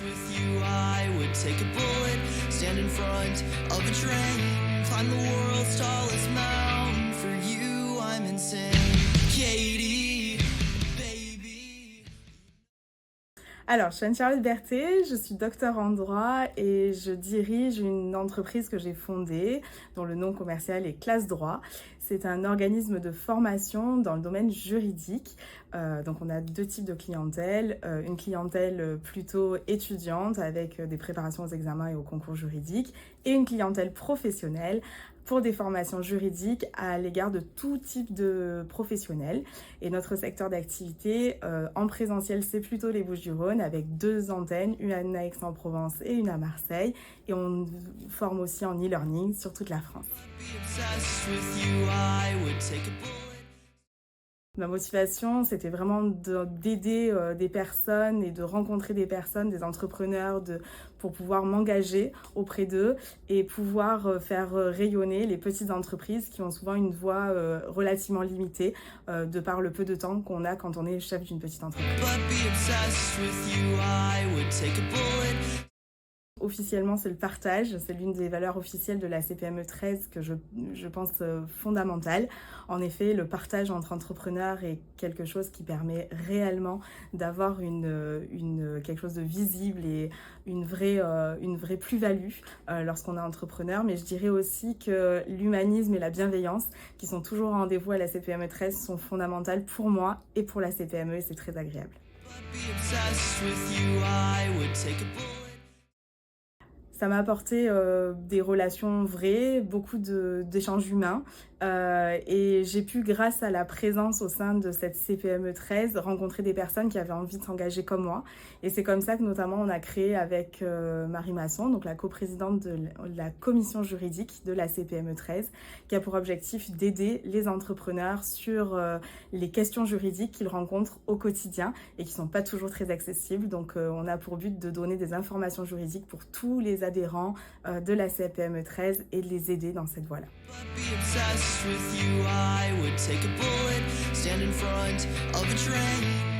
With you, I would take a bullet, stand in front of a train, climb the world's tallest mountain. For you, I'm insane. Katie, baby. Alors, je suis Anne-Charlotte Berthet, je suis docteur en droit et je dirige une entreprise que j'ai fondée, dont le nom commercial est Classe Droit. C'est un organisme de formation dans le domaine juridique. Donc on a deux types de clientèle. Une clientèle plutôt étudiante avec des préparations aux examens et aux concours juridiques, et une clientèle professionnelle pour des formations juridiques à l'égard de tout type de professionnels. Et notre secteur d'activité en présentiel, c'est plutôt les Bouches-du-Rhône avec deux antennes, une à Aix-en-Provence et une à Marseille. Et on forme aussi en e-learning sur toute la France. Ma motivation, c'était vraiment d'aider des personnes et de rencontrer des personnes, des entrepreneurs, pour pouvoir m'engager auprès d'eux et pouvoir faire rayonner les petites entreprises qui ont souvent une voix relativement limitée de par le peu de temps qu'on a quand on est chef d'une petite entreprise. Officiellement, c'est le partage. C'est l'une des valeurs officielles de la CPME 13 que je pense fondamentale. En effet, le partage entre entrepreneurs est quelque chose qui permet réellement d'avoir quelque chose de visible et une vraie plus-value lorsqu'on est entrepreneur. Mais je dirais aussi que l'humanisme et la bienveillance, qui sont toujours au rendez-vous à la CPME 13, sont fondamentales pour moi et pour la CPME, et c'est très agréable. Ça m'a apporté des relations vraies, beaucoup d'échanges humains et j'ai pu, grâce à la présence au sein de cette CPME 13, rencontrer des personnes qui avaient envie de s'engager comme moi. Et c'est comme ça que notamment on a créé avec Marie Masson, donc la coprésidente de la commission juridique de la CPME 13, qui a pour objectif d'aider les entrepreneurs sur les questions juridiques qu'ils rencontrent au quotidien et qui ne sont pas toujours très accessibles. Donc on a pour but de donner des informations juridiques pour tous les adhérents de la CPME 13 et de les aider dans cette voie-là. With you, I would take a bullet, stand in front of a train.